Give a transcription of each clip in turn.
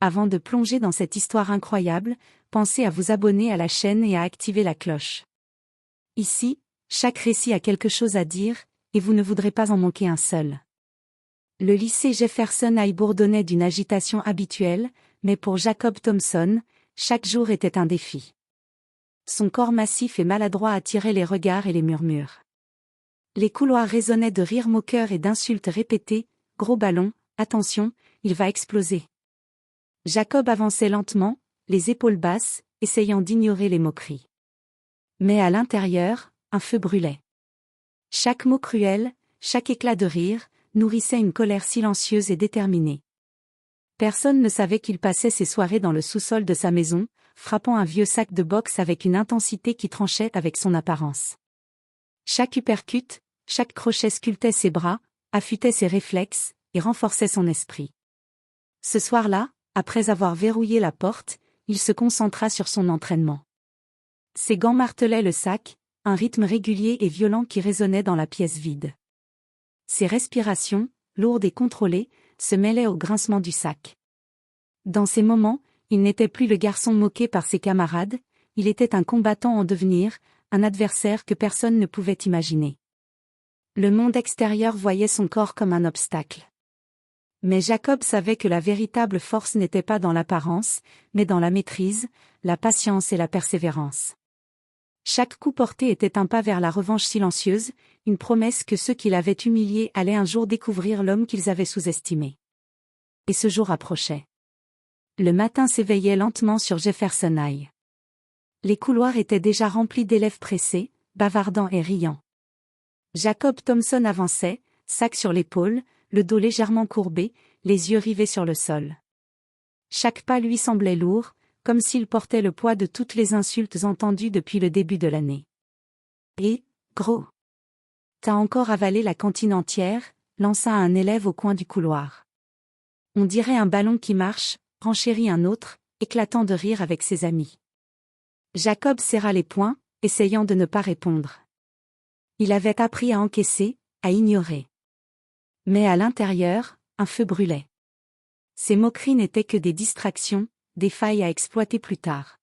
Avant de plonger dans cette histoire incroyable, pensez à vous abonner à la chaîne et à activer la cloche. Ici, chaque récit a quelque chose à dire, et vous ne voudrez pas en manquer un seul. Le lycée Jefferson High bourdonnait d'une agitation habituelle, mais pour Jacob Thompson, chaque jour était un défi. Son corps massif et maladroit attirait les regards et les murmures. Les couloirs résonnaient de rires moqueurs et d'insultes répétées. « Gros ballon, attention, il va exploser !» Jacob avançait lentement, les épaules basses, essayant d'ignorer les moqueries. Mais à l'intérieur, un feu brûlait. Chaque mot cruel, chaque éclat de rire, nourrissait une colère silencieuse et déterminée. Personne ne savait qu'il passait ses soirées dans le sous-sol de sa maison, frappant un vieux sac de boxe avec une intensité qui tranchait avec son apparence. Chaque uppercut, chaque crochet sculptait ses bras, affûtait ses réflexes, et renforçait son esprit. Ce soir-là, après avoir verrouillé la porte, il se concentra sur son entraînement. Ses gants martelaient le sac, un rythme régulier et violent qui résonnait dans la pièce vide. Ses respirations, lourdes et contrôlées, se mêlaient au grincement du sac. Dans ces moments, il n'était plus le garçon moqué par ses camarades, il était un combattant en devenir, un adversaire que personne ne pouvait imaginer. Le monde extérieur voyait son corps comme un obstacle. Mais Jacob savait que la véritable force n'était pas dans l'apparence, mais dans la maîtrise, la patience et la persévérance. Chaque coup porté était un pas vers la revanche silencieuse, une promesse que ceux qui l'avaient humilié allaient un jour découvrir l'homme qu'ils avaient sous-estimé. Et ce jour approchait. Le matin s'éveillait lentement sur Jefferson High. Les couloirs étaient déjà remplis d'élèves pressés, bavardant et riant. Jacob Thompson avançait, sac sur l'épaule, le dos légèrement courbé, les yeux rivés sur le sol. Chaque pas lui semblait lourd, comme s'il portait le poids de toutes les insultes entendues depuis le début de l'année. Et, gros, t'as encore avalé la cantine entière, lança un élève au coin du couloir. On dirait un ballon qui marche, renchérit un autre, éclatant de rire avec ses amis. Jacob serra les poings, essayant de ne pas répondre. Il avait appris à encaisser, à ignorer. Mais à l'intérieur, un feu brûlait. Ces moqueries n'étaient que des distractions, des failles à exploiter plus tard.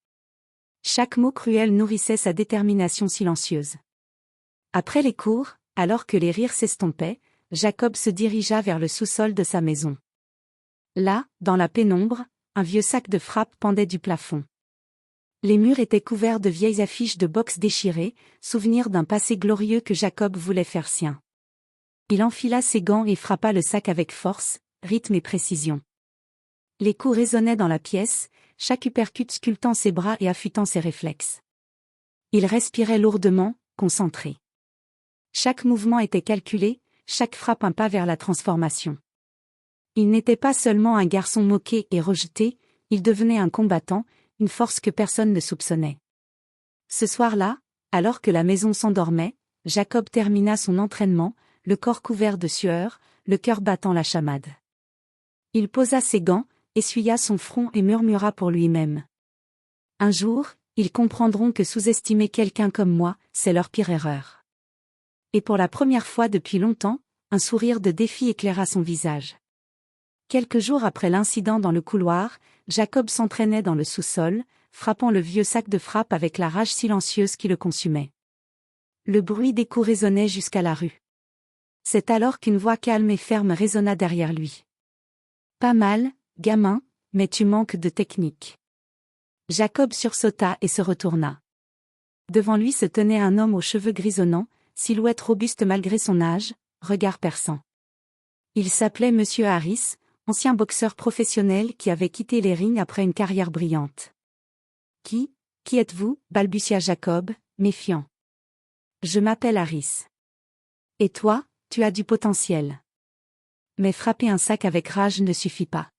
Chaque mot cruel nourrissait sa détermination silencieuse. Après les cours, alors que les rires s'estompaient, Jacob se dirigea vers le sous-sol de sa maison. Là, dans la pénombre, un vieux sac de frappe pendait du plafond. Les murs étaient couverts de vieilles affiches de boxe déchirées, souvenirs d'un passé glorieux que Jacob voulait faire sien. Il enfila ses gants et frappa le sac avec force, rythme et précision. Les coups résonnaient dans la pièce, chaque uppercut sculptant ses bras et affûtant ses réflexes. Il respirait lourdement, concentré. Chaque mouvement était calculé, chaque frappe un pas vers la transformation. Il n'était pas seulement un garçon moqué et rejeté, il devenait un combattant, une force que personne ne soupçonnait. Ce soir-là, alors que la maison s'endormait, Jacob termina son entraînement, le corps couvert de sueur, le cœur battant la chamade. Il posa ses gants, essuya son front et murmura pour lui-même. Un jour, ils comprendront que sous-estimer quelqu'un comme moi, c'est leur pire erreur. Et pour la première fois depuis longtemps, un sourire de défi éclaira son visage. Quelques jours après l'incident dans le couloir, Jacob s'entraînait dans le sous-sol, frappant le vieux sac de frappe avec la rage silencieuse qui le consumait. Le bruit des coups résonnait jusqu'à la rue. C'est alors qu'une voix calme et ferme résonna derrière lui. « Pas mal, gamin, mais tu manques de technique. » Jacob sursauta et se retourna. Devant lui se tenait un homme aux cheveux grisonnants, silhouette robuste malgré son âge, regard perçant. Il s'appelait Monsieur Harris, ancien boxeur professionnel qui avait quitté les rings après une carrière brillante. « Qui êtes-vous » balbutia Jacob, méfiant. « Je m'appelle Harris. »« Et toi, tu as du potentiel. » Mais frapper un sac avec rage ne suffit pas.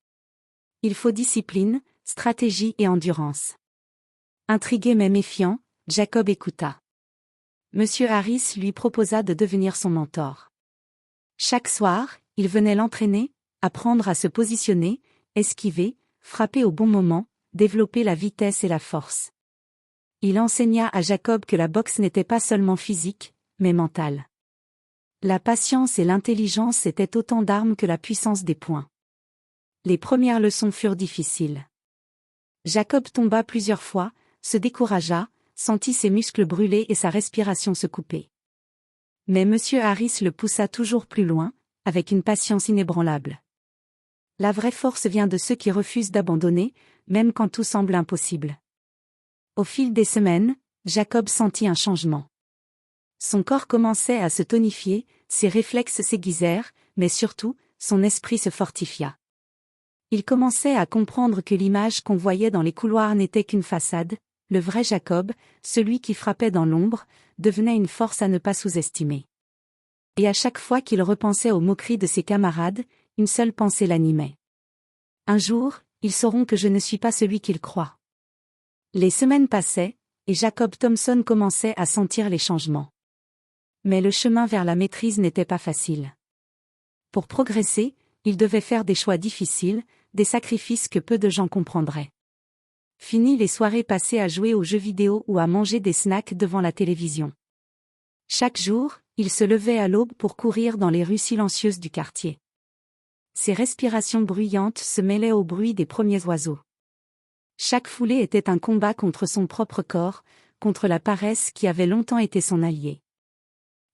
Il faut discipline, stratégie et endurance. Intrigué mais méfiant, Jacob écouta. Monsieur Harris lui proposa de devenir son mentor. Chaque soir, il venait l'entraîner, apprendre à se positionner, esquiver, frapper au bon moment, développer la vitesse et la force. Il enseigna à Jacob que la boxe n'était pas seulement physique, mais mentale. La patience et l'intelligence étaient autant d'armes que la puissance des poings. Les premières leçons furent difficiles. Jacob tomba plusieurs fois, se découragea, sentit ses muscles brûler et sa respiration se couper. Mais Monsieur Harris le poussa toujours plus loin, avec une patience inébranlable. La vraie force vient de ceux qui refusent d'abandonner, même quand tout semble impossible. Au fil des semaines, Jacob sentit un changement. Son corps commençait à se tonifier, ses réflexes s'aiguisèrent, mais surtout, son esprit se fortifia. Il commençait à comprendre que l'image qu'on voyait dans les couloirs n'était qu'une façade, le vrai Jacob, celui qui frappait dans l'ombre, devenait une force à ne pas sous-estimer. Et à chaque fois qu'il repensait aux moqueries de ses camarades, une seule pensée l'animait. Un jour, ils sauront que je ne suis pas celui qu'ils croient. Les semaines passaient, et Jacob Thompson commençait à sentir les changements. Mais le chemin vers la maîtrise n'était pas facile. Pour progresser, il devait faire des choix difficiles, des sacrifices que peu de gens comprendraient. Fini les soirées passées à jouer aux jeux vidéo ou à manger des snacks devant la télévision. Chaque jour, il se levait à l'aube pour courir dans les rues silencieuses du quartier. Ses respirations bruyantes se mêlaient au bruit des premiers oiseaux. Chaque foulée était un combat contre son propre corps, contre la paresse qui avait longtemps été son allié.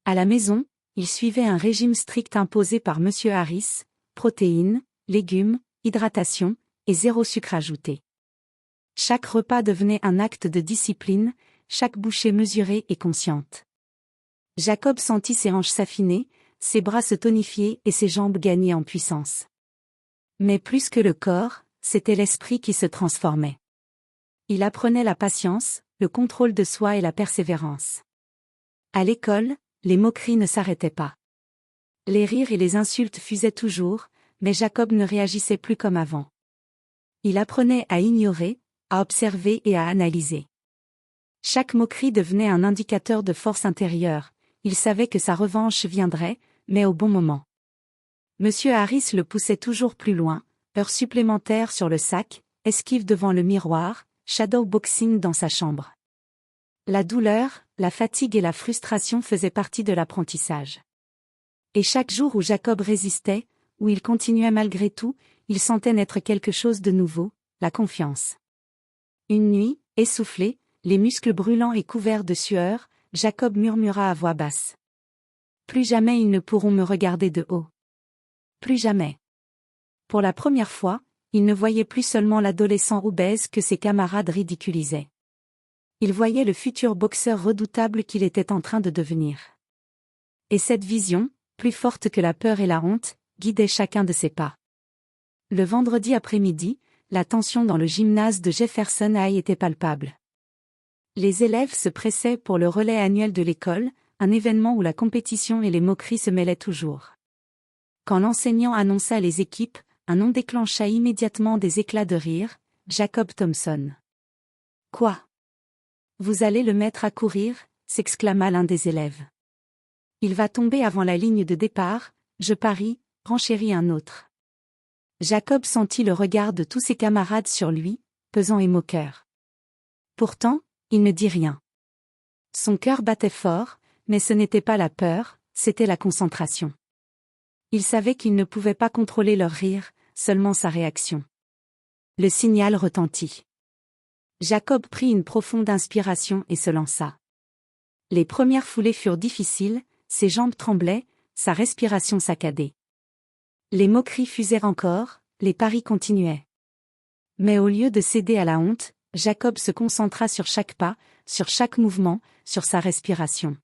À la maison, il suivait un régime strict imposé par Monsieur Harris, protéines, légumes, hydratation, et 0 sucre ajouté. Chaque repas devenait un acte de discipline, chaque bouchée mesurée et consciente. Jacob sentit ses hanches s'affiner, ses bras se tonifier et ses jambes gagner en puissance. Mais plus que le corps, c'était l'esprit qui se transformait. Il apprenait la patience, le contrôle de soi et la persévérance. À l'école, les moqueries ne s'arrêtaient pas. Les rires et les insultes fusaient toujours, mais Jacob ne réagissait plus comme avant. Il apprenait à ignorer, à observer et à analyser. Chaque moquerie devenait un indicateur de force intérieure, il savait que sa revanche viendrait, mais au bon moment. Monsieur Harris le poussait toujours plus loin, heures supplémentaires sur le sac, esquive devant le miroir, shadowboxing dans sa chambre. La douleur, la fatigue et la frustration faisaient partie de l'apprentissage. Et chaque jour où Jacob résistait, où il continuait malgré tout, il sentait naître quelque chose de nouveau, la confiance. Une nuit, essoufflé, les muscles brûlants et couverts de sueur, Jacob murmura à voix basse. « Plus jamais ils ne pourront me regarder de haut. Plus jamais. » Pour la première fois, il ne voyait plus seulement l'adolescent obèse que ses camarades ridiculisaient. Il voyait le futur boxeur redoutable qu'il était en train de devenir. Et cette vision, plus forte que la peur et la honte, guidait chacun de ses pas. Le vendredi après-midi, la tension dans le gymnase de Jefferson High était palpable. Les élèves se pressaient pour le relais annuel de l'école, un événement où la compétition et les moqueries se mêlaient toujours. Quand l'enseignant annonça les équipes, un nom déclencha immédiatement des éclats de rire, Jacob Thompson. « Quoi ? Vous allez le mettre à courir » s'exclama l'un des élèves. « Il va tomber avant la ligne de départ, je parie » renchérit un autre. Jacob sentit le regard de tous ses camarades sur lui, pesant et moqueur. Pourtant, il ne dit rien. Son cœur battait fort, mais ce n'était pas la peur, c'était la concentration. Il savait qu'il ne pouvait pas contrôler leur rire, seulement sa réaction. Le signal retentit. Jacob prit une profonde inspiration et se lança. Les premières foulées furent difficiles, ses jambes tremblaient, sa respiration saccadée. Les moqueries fusèrent encore, les paris continuaient. Mais au lieu de céder à la honte, Jacob se concentra sur chaque pas, sur chaque mouvement, sur sa respiration.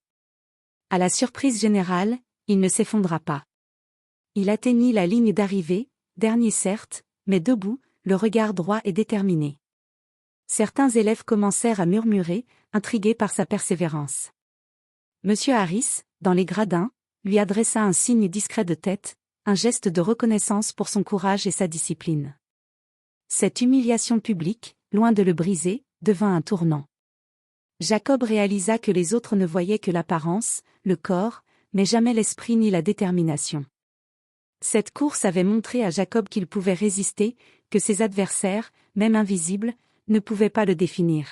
À la surprise générale, il ne s'effondra pas. Il atteignit la ligne d'arrivée, dernier certes, mais debout, le regard droit et déterminé. Certains élèves commencèrent à murmurer, intrigués par sa persévérance. Monsieur Harris, dans les gradins, lui adressa un signe discret de tête, un geste de reconnaissance pour son courage et sa discipline. Cette humiliation publique, loin de le briser, devint un tournant. Jacob réalisa que les autres ne voyaient que l'apparence, le corps, mais jamais l'esprit ni la détermination. Cette course avait montré à Jacob qu'il pouvait résister, que ses adversaires, même invisibles, ne pouvaient pas le définir.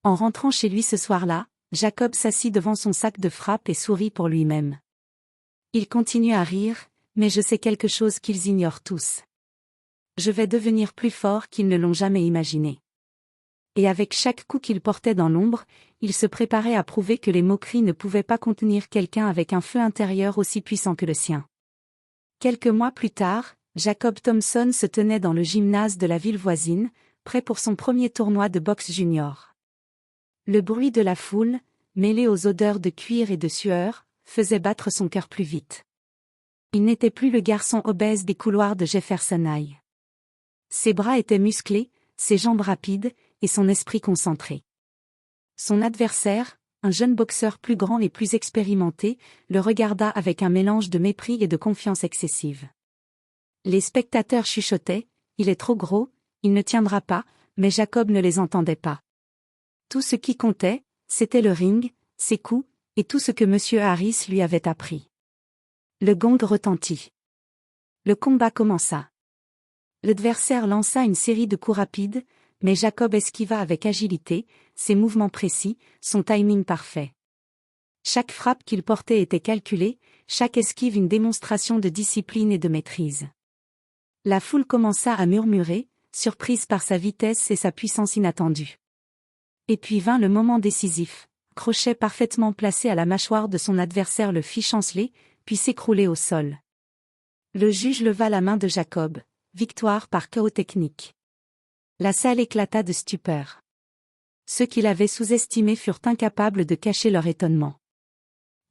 En rentrant chez lui ce soir-là, Jacob s'assit devant son sac de frappe et sourit pour lui-même. Il continue à rire, mais je sais quelque chose qu'ils ignorent tous. Je vais devenir plus fort qu'ils ne l'ont jamais imaginé. Et avec chaque coup qu'il portait dans l'ombre, il se préparait à prouver que les moqueries ne pouvaient pas contenir quelqu'un avec un feu intérieur aussi puissant que le sien. Quelques mois plus tard, Jacob Thompson se tenait dans le gymnase de la ville voisine, prêt pour son premier tournoi de boxe junior. Le bruit de la foule, mêlé aux odeurs de cuir et de sueur, faisait battre son cœur plus vite. Il n'était plus le garçon obèse des couloirs de Jefferson High. Ses bras étaient musclés, ses jambes rapides, et son esprit concentré. Son adversaire, un jeune boxeur plus grand et plus expérimenté, le regarda avec un mélange de mépris et de confiance excessive. Les spectateurs chuchotaient, « Il est trop gros, il ne tiendra pas », mais Jacob ne les entendait pas. Tout ce qui comptait, c'était le ring, ses coups, et tout ce que M. Harris lui avait appris. Le gong retentit. Le combat commença. L'adversaire lança une série de coups rapides, mais Jacob esquiva avec agilité, ses mouvements précis, son timing parfait. Chaque frappe qu'il portait était calculée, chaque esquive une démonstration de discipline et de maîtrise. La foule commença à murmurer, surprise par sa vitesse et sa puissance inattendue. Et puis vint le moment décisif. Crochet parfaitement placé à la mâchoire de son adversaire le fit chanceler, puis s'écrouler au sol. Le juge leva la main de Jacob. Victoire par KO technique. La salle éclata de stupeur. Ceux qui l'avaient sous-estimé furent incapables de cacher leur étonnement.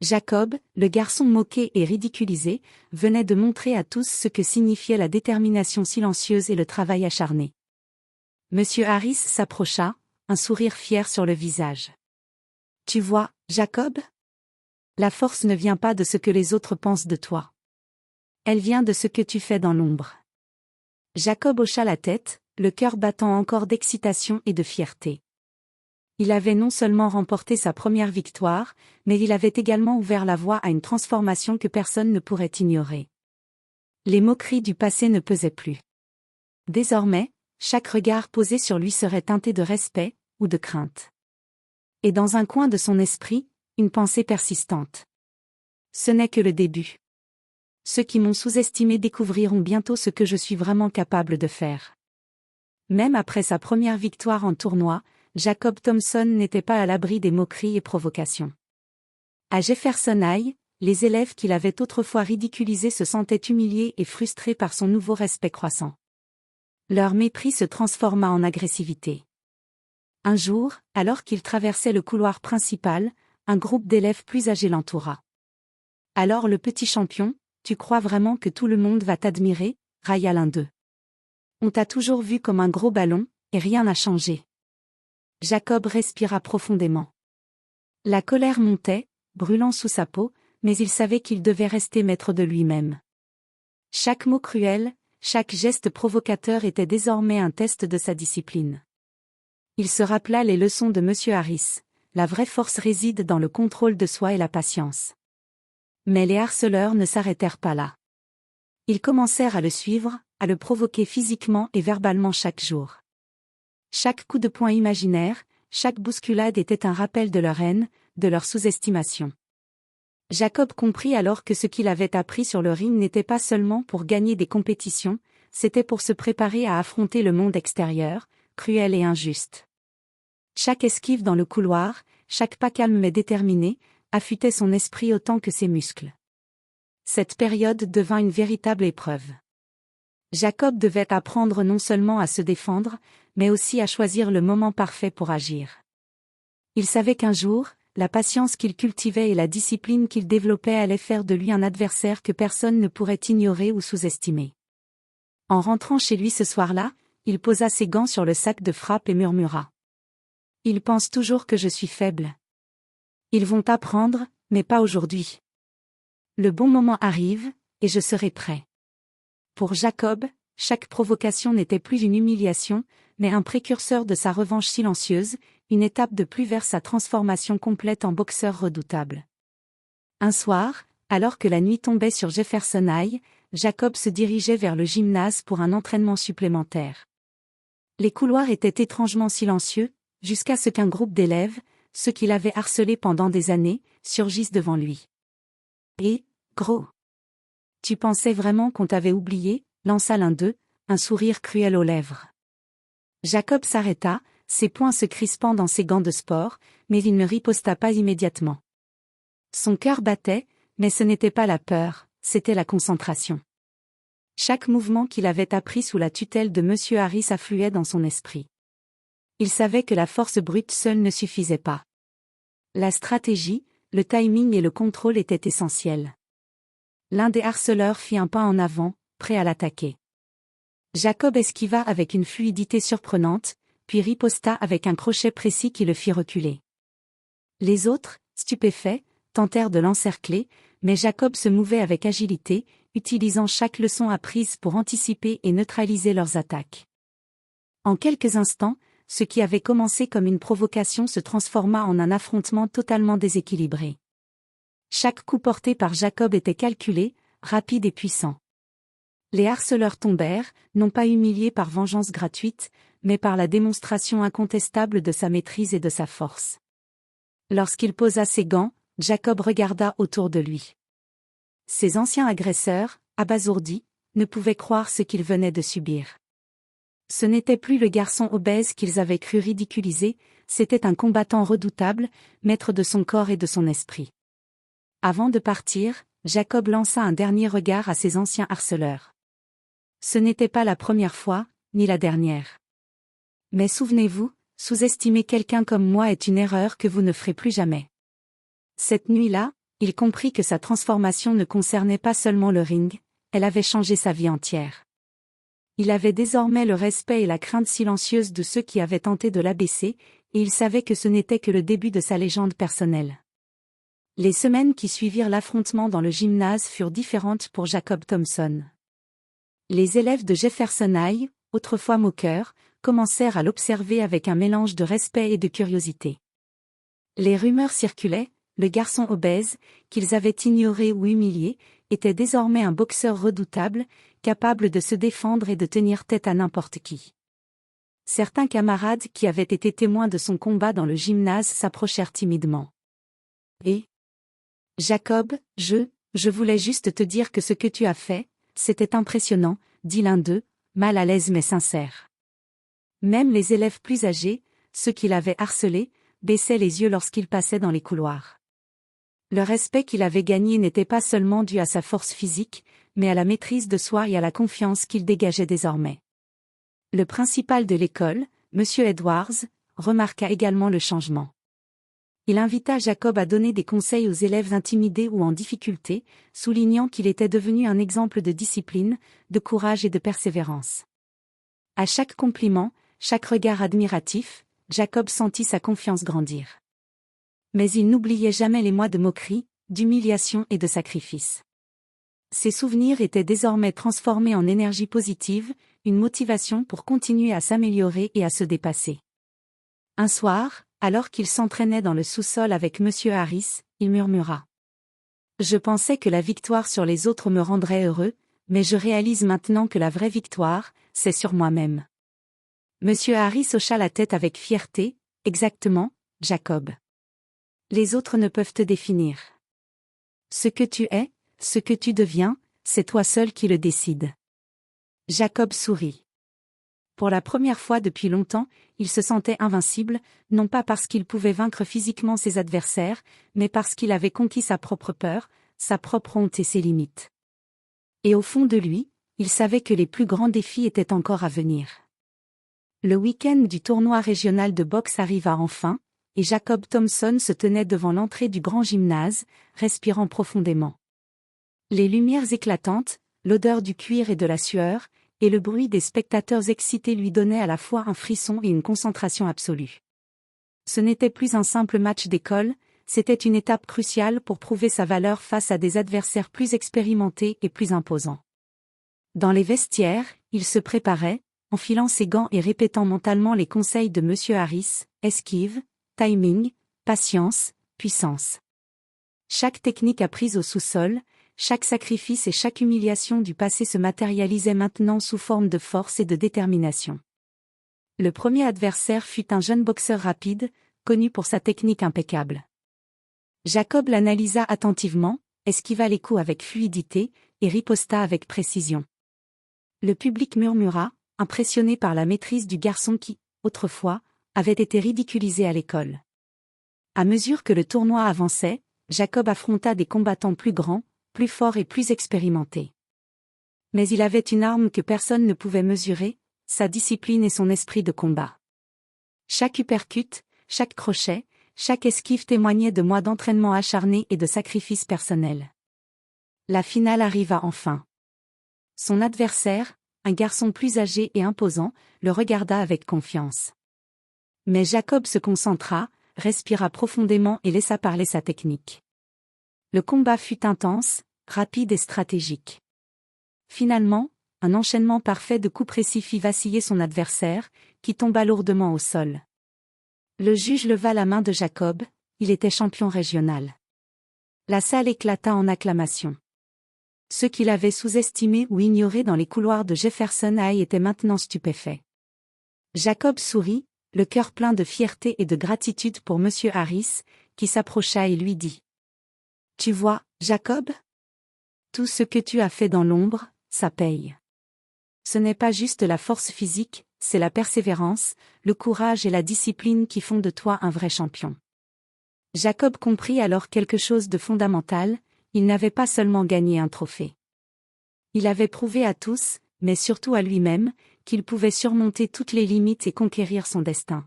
Jacob, le garçon moqué et ridiculisé, venait de montrer à tous ce que signifiait la détermination silencieuse et le travail acharné. Monsieur Harris s'approcha, un sourire fier sur le visage. « Tu vois, Jacob ? La force ne vient pas de ce que les autres pensent de toi. Elle vient de ce que tu fais dans l'ombre. » Jacob hocha la tête, le cœur battant encore d'excitation et de fierté. Il avait non seulement remporté sa première victoire, mais il avait également ouvert la voie à une transformation que personne ne pourrait ignorer. Les moqueries du passé ne pesaient plus. Désormais, chaque regard posé sur lui serait teinté de respect, ou de crainte. Et dans un coin de son esprit, une pensée persistante. Ce n'est que le début. Ceux qui m'ont sous-estimé découvriront bientôt ce que je suis vraiment capable de faire. Même après sa première victoire en tournoi, Jacob Thompson n'était pas à l'abri des moqueries et provocations. À Jefferson High, les élèves qui l'avaient autrefois ridiculisé se sentaient humiliés et frustrés par son nouveau respect croissant. Leur mépris se transforma en agressivité. Un jour, alors qu'il traversait le couloir principal, un groupe d'élèves plus âgés l'entoura. « Alors le petit champion, tu crois vraiment que tout le monde va t'admirer ?» railla l'un d'eux. « On t'a toujours vu comme un gros ballon, et rien n'a changé. » Jacob respira profondément. La colère montait, brûlant sous sa peau, mais il savait qu'il devait rester maître de lui-même. Chaque mot cruel, chaque geste provocateur était désormais un test de sa discipline. Il se rappela les leçons de M. Harris. La vraie force réside dans le contrôle de soi et la patience. Mais les harceleurs ne s'arrêtèrent pas là. Ils commencèrent à le suivre, à le provoquer physiquement et verbalement chaque jour. Chaque coup de poing imaginaire, chaque bousculade était un rappel de leur haine, de leur sous-estimation. Jacob comprit alors que ce qu'il avait appris sur le ring n'était pas seulement pour gagner des compétitions, c'était pour se préparer à affronter le monde extérieur, cruel et injuste. Chaque esquive dans le couloir, chaque pas calme mais déterminé, affûtait son esprit autant que ses muscles. Cette période devint une véritable épreuve. Jacob devait apprendre non seulement à se défendre, mais aussi à choisir le moment parfait pour agir. Il savait qu'un jour, la patience qu'il cultivait et la discipline qu'il développait allaient faire de lui un adversaire que personne ne pourrait ignorer ou sous-estimer. En rentrant chez lui ce soir-là, il posa ses gants sur le sac de frappe et murmura. « Ils pensent toujours que je suis faible. Ils vont apprendre, mais pas aujourd'hui. Le bon moment arrive, et je serai prêt. » Pour Jacob, chaque provocation n'était plus une humiliation, mais un précurseur de sa revanche silencieuse, une étape de plus vers sa transformation complète en boxeur redoutable. Un soir, alors que la nuit tombait sur Jefferson High, Jacob se dirigeait vers le gymnase pour un entraînement supplémentaire. Les couloirs étaient étrangement silencieux, jusqu'à ce qu'un groupe d'élèves, ceux qui l'avaient harcelé pendant des années, surgissent devant lui. « Et, gros, tu pensais vraiment qu'on t'avait oublié ?» lança l'un d'eux, un sourire cruel aux lèvres. Jacob s'arrêta, ses poings se crispant dans ses gants de sport, mais il ne riposta pas immédiatement. Son cœur battait, mais ce n'était pas la peur, c'était la concentration. Chaque mouvement qu'il avait appris sous la tutelle de M. Harris affluait dans son esprit. Il savait que la force brute seule ne suffisait pas. La stratégie, le timing et le contrôle étaient essentiels. L'un des harceleurs fit un pas en avant, prêt à l'attaquer. Jacob esquiva avec une fluidité surprenante, puis riposta avec un crochet précis qui le fit reculer. Les autres, stupéfaits, tentèrent de l'encercler, mais Jacob se mouvait avec agilité, utilisant chaque leçon apprise pour anticiper et neutraliser leurs attaques. En quelques instants, ce qui avait commencé comme une provocation se transforma en un affrontement totalement déséquilibré. Chaque coup porté par Jacob était calculé, rapide et puissant. Les harceleurs tombèrent, non pas humiliés par vengeance gratuite, mais par la démonstration incontestable de sa maîtrise et de sa force. Lorsqu'il posa ses gants, Jacob regarda autour de lui. Ses anciens agresseurs, abasourdis, ne pouvaient croire ce qu'ils venaient de subir. Ce n'était plus le garçon obèse qu'ils avaient cru ridiculiser, c'était un combattant redoutable, maître de son corps et de son esprit. Avant de partir, Jacob lança un dernier regard à ses anciens harceleurs. Ce n'était pas la première fois, ni la dernière. Mais souvenez-vous, sous-estimer quelqu'un comme moi est une erreur que vous ne ferez plus jamais. Cette nuit-là, il comprit que sa transformation ne concernait pas seulement le ring, elle avait changé sa vie entière. Il avait désormais le respect et la crainte silencieuse de ceux qui avaient tenté de l'abaisser, et il savait que ce n'était que le début de sa légende personnelle. Les semaines qui suivirent l'affrontement dans le gymnase furent différentes pour Jacob Thompson. Les élèves de Jefferson High, autrefois moqueurs, commencèrent à l'observer avec un mélange de respect et de curiosité. Les rumeurs circulaient, le garçon obèse, qu'ils avaient ignoré ou humilié, était désormais un boxeur redoutable, capable de se défendre et de tenir tête à n'importe qui. Certains camarades qui avaient été témoins de son combat dans le gymnase s'approchèrent timidement. Et Jacob, je voulais juste te dire que ce que tu as fait, c'était impressionnant, dit l'un d'eux, mal à l'aise mais sincère. Même les élèves plus âgés, ceux qui l'avaient harcelé, baissaient les yeux lorsqu'il passait dans les couloirs. Le respect qu'il avait gagné n'était pas seulement dû à sa force physique, mais à la maîtrise de soi et à la confiance qu'il dégageait désormais. Le principal de l'école, M. Edwards, remarqua également le changement. Il invita Jacob à donner des conseils aux élèves intimidés ou en difficulté, soulignant qu'il était devenu un exemple de discipline, de courage et de persévérance. À chaque compliment, chaque regard admiratif, Jacob sentit sa confiance grandir. Mais il n'oubliait jamais les mois de moquerie, d'humiliation et de sacrifice. Ses souvenirs étaient désormais transformés en énergie positive, une motivation pour continuer à s'améliorer et à se dépasser. Un soir, alors qu'il s'entraînait dans le sous-sol avec M. Harris, il murmura. « Je pensais que la victoire sur les autres me rendrait heureux, mais je réalise maintenant que la vraie victoire, c'est sur moi-même. » M. Harris hocha la tête avec fierté. « Exactement, Jacob. Les autres ne peuvent te définir. Ce que tu es, ce que tu deviens, c'est toi seul qui le décide. » Jacob sourit. Pour la première fois depuis longtemps, il se sentait invincible, non pas parce qu'il pouvait vaincre physiquement ses adversaires, mais parce qu'il avait conquis sa propre peur, sa propre honte et ses limites. Et au fond de lui, il savait que les plus grands défis étaient encore à venir. Le week-end du tournoi régional de boxe arriva enfin, et Jacob Thompson se tenait devant l'entrée du grand gymnase, respirant profondément. Les lumières éclatantes, l'odeur du cuir et de la sueur, et le bruit des spectateurs excités lui donnaient à la fois un frisson et une concentration absolue. Ce n'était plus un simple match d'école, c'était une étape cruciale pour prouver sa valeur face à des adversaires plus expérimentés et plus imposants. Dans les vestiaires, il se préparait, enfilant ses gants et répétant mentalement les conseils de M. Harris, esquive, timing, patience, puissance. Chaque technique apprise au sous-sol, chaque sacrifice et chaque humiliation du passé se matérialisait maintenant sous forme de force et de détermination. Le premier adversaire fut un jeune boxeur rapide, connu pour sa technique impeccable. Jacob l'analysa attentivement, esquiva les coups avec fluidité, et riposta avec précision. Le public murmura, impressionné par la maîtrise du garçon qui, autrefois, avait été ridiculisé à l'école. À mesure que le tournoi avançait, Jacob affronta des combattants plus grands, plus forts et plus expérimentés. Mais il avait une arme que personne ne pouvait mesurer, sa discipline et son esprit de combat. Chaque uppercut, chaque crochet, chaque esquive témoignait de mois d'entraînement acharné et de sacrifices personnels. La finale arriva enfin. Son adversaire, un garçon plus âgé et imposant, le regarda avec confiance. Mais Jacob se concentra, respira profondément et laissa parler sa technique. Le combat fut intense, rapide et stratégique. Finalement, un enchaînement parfait de coups précis fit vaciller son adversaire, qui tomba lourdement au sol. Le juge leva la main de Jacob, il était champion régional. La salle éclata en acclamations. Ceux qui l'avaient sous-estimé ou ignoré dans les couloirs de Jefferson High étaient maintenant stupéfaits. Jacob sourit, le cœur plein de fierté et de gratitude pour Monsieur Harris, qui s'approcha et lui dit : « Tu vois, Jacob ? Tout ce que tu as fait dans l'ombre, ça paye. Ce n'est pas juste la force physique, c'est la persévérance, le courage et la discipline qui font de toi un vrai champion. » Jacob comprit alors quelque chose de fondamental, il n'avait pas seulement gagné un trophée. Il avait prouvé à tous, mais surtout à lui-même, qu'il pouvait surmonter toutes les limites et conquérir son destin.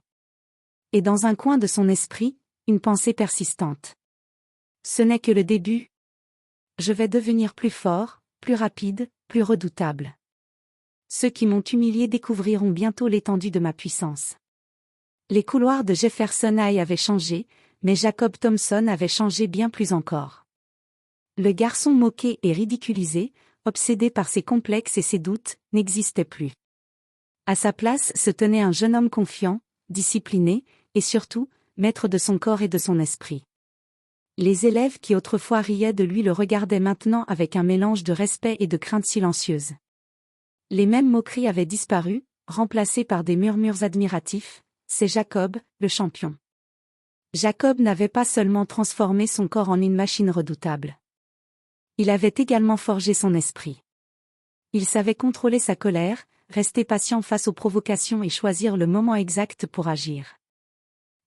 Et dans un coin de son esprit, une pensée persistante. Ce n'est que le début. Je vais devenir plus fort, plus rapide, plus redoutable. Ceux qui m'ont humilié découvriront bientôt l'étendue de ma puissance. Les couloirs de Jefferson High avaient changé, mais Jacob Thompson avait changé bien plus encore. Le garçon moqué et ridiculisé, obsédé par ses complexes et ses doutes, n'existait plus. À sa place se tenait un jeune homme confiant, discipliné, et surtout, maître de son corps et de son esprit. Les élèves qui autrefois riaient de lui le regardaient maintenant avec un mélange de respect et de crainte silencieuse. Les mêmes moqueries avaient disparu, remplacées par des murmures admiratifs, c'est Jacob, le champion. Jacob n'avait pas seulement transformé son corps en une machine redoutable. Il avait également forgé son esprit. Il savait contrôler sa colère, rester patient face aux provocations et choisir le moment exact pour agir.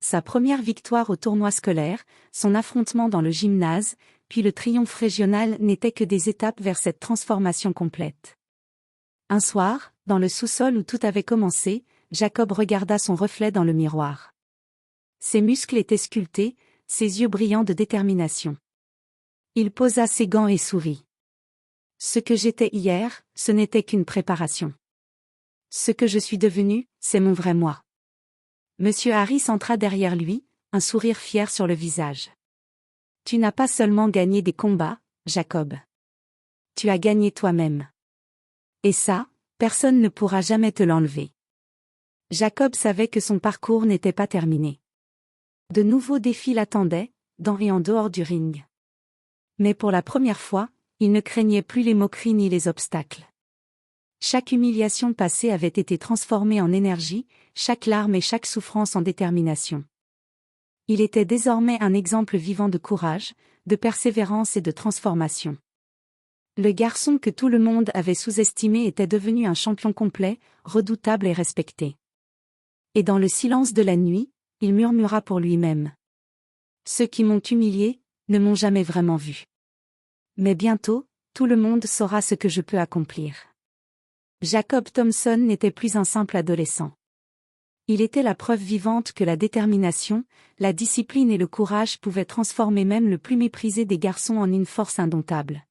Sa première victoire au tournoi scolaire, son affrontement dans le gymnase, puis le triomphe régional n'étaient que des étapes vers cette transformation complète. Un soir, dans le sous-sol où tout avait commencé, Jacob regarda son reflet dans le miroir. Ses muscles étaient sculptés, ses yeux brillants de détermination. Il posa ses gants et sourit. Ce que j'étais hier, ce n'était qu'une préparation. Ce que je suis devenu, c'est mon vrai moi. Monsieur Harris entra derrière lui, un sourire fier sur le visage. Tu n'as pas seulement gagné des combats, Jacob. Tu as gagné toi-même. Et ça, personne ne pourra jamais te l'enlever. Jacob savait que son parcours n'était pas terminé. De nouveaux défis l'attendaient, dans et en dehors du ring. Mais pour la première fois, il ne craignait plus les moqueries ni les obstacles. Chaque humiliation passée avait été transformée en énergie, chaque larme et chaque souffrance en détermination. Il était désormais un exemple vivant de courage, de persévérance et de transformation. Le garçon que tout le monde avait sous-estimé était devenu un champion complet, redoutable et respecté. Et dans le silence de la nuit, il murmura pour lui-même. Ceux qui m'ont humilié, ne m'ont jamais vraiment vu. Mais bientôt, tout le monde saura ce que je peux accomplir. Jacob Thompson n'était plus un simple adolescent. Il était la preuve vivante que la détermination, la discipline et le courage pouvaient transformer même le plus méprisé des garçons en une force indomptable.